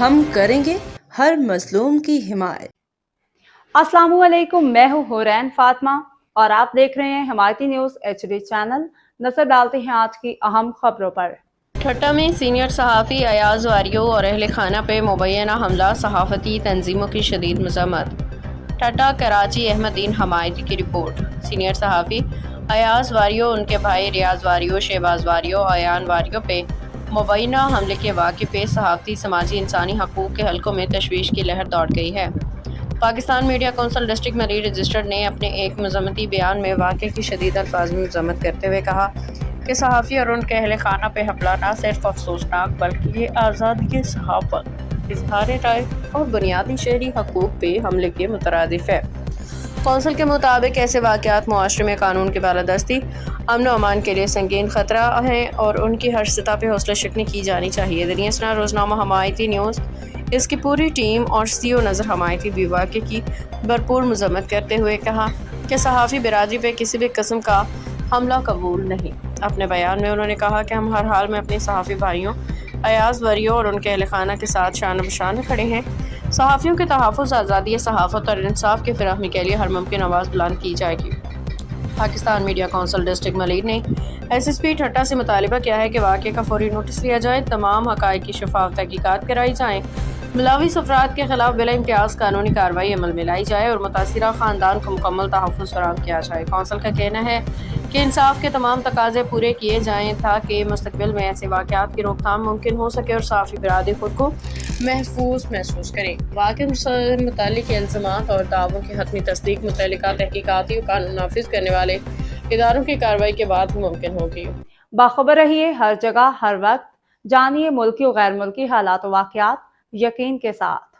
ہم کریں گے ہر مظلوم کی حمایت۔ السلام علیکم، میں ہوں حورین فاطمہ اور آپ دیکھ رہے ہیں حمایتی نیوز HD چینل۔ نظر ڈالتے ہیں آج کی اہم خبروں پر۔ ٹھٹہ میں سینئر صحافی ایاز واریو اور اہل خانہ پہ مبینہ حملہ، صحافتی تنظیموں کی شدید مذمت۔ ٹھٹہ کراچی احمد دین حمایتی کی رپورٹ۔ سینئر صحافی ایاز واریو، ان کے بھائی ریاض واریو، شہباز واریو اور ایان واریو پہ مبینہ حملے کے واقعے پہ صحافتی، سماجی، انسانی حقوق کے حلقوں میں تشویش کی لہر دوڑ گئی ہے۔ پاکستان میڈیا کونسل ڈسٹرکٹ مری رجسٹرڈ نے اپنے ایک مذمتی بیان میں واقعے کی شدید الفاظ میں مذمت کرتے ہوئے کہا کہ صحافی اور ان کے اہل خانہ پہ حملہ نہ صرف افسوسناک بلکہ یہ آزادی صحافت، اظہار رائے اور بنیادی شہری حقوق پہ حملے کے مترادف ہے۔ کونسل کے مطابق ایسے واقعات معاشرے میں قانون کی بالادستی، امن و امان کے لیے سنگین خطرہ ہیں اور ان کی ہر سطح پہ حوصلہ شکنی کی جانی چاہیے۔ دنیا سنا روزنامہ حمایتی نیوز، اس کی پوری ٹیم اور CEO نذر حمایتی بھی واقعے کی بھرپور مذمت کرتے ہوئے کہا کہ صحافی برادری پہ کسی بھی قسم کا حملہ قبول نہیں۔ اپنے بیان میں انہوں نے کہا کہ ہم ہر حال میں اپنے صحافی بھائیوں ایاز واریو اور ان کے اہل خانہ کے ساتھ شانہ بشانہ کھڑے ہیں۔ صحافیوں کے تحفظ، آزادی صحافت اور انصاف کی فراہمی کے لیے ہر ممکن آواز بلند کی جائے گی۔ Pakistan media council district Malir نے SSP ٹھٹہ سے مطالبہ کیا ہے کہ واقعے کا فوری نوٹس لیا جائے، تمام حقائق کی شفاف تحقیقات کرائی جائیں، ملوث افراد کے خلاف بلا امتیاز قانونی کارروائی عمل میں لائی جائے اور متاثرہ خاندان کو مکمل تحفظ فراہم کیا جائے۔ کونسل کا کہنا ہے کہ انصاف کے تمام تقاضے پورے کیے جائیں تاکہ مستقبل میں ایسے واقعات کی روک تھام ممکن ہو سکے اور صحافی برادری خود کو محفوظ محسوس کریں۔ واقعے سے متعلق الزامات اور دعووں کی حتمی تصدیق متعلقہ تحقیقاتی و قانون نافذ کرنے والے اداروں کی کارروائی کے بعد ہی ممکن ہوگی۔ باخبر رہیے ہر جگہ ہر وقت، جانیے ملکی و غیر ملکی حالات و واقعات یقین کے ساتھ۔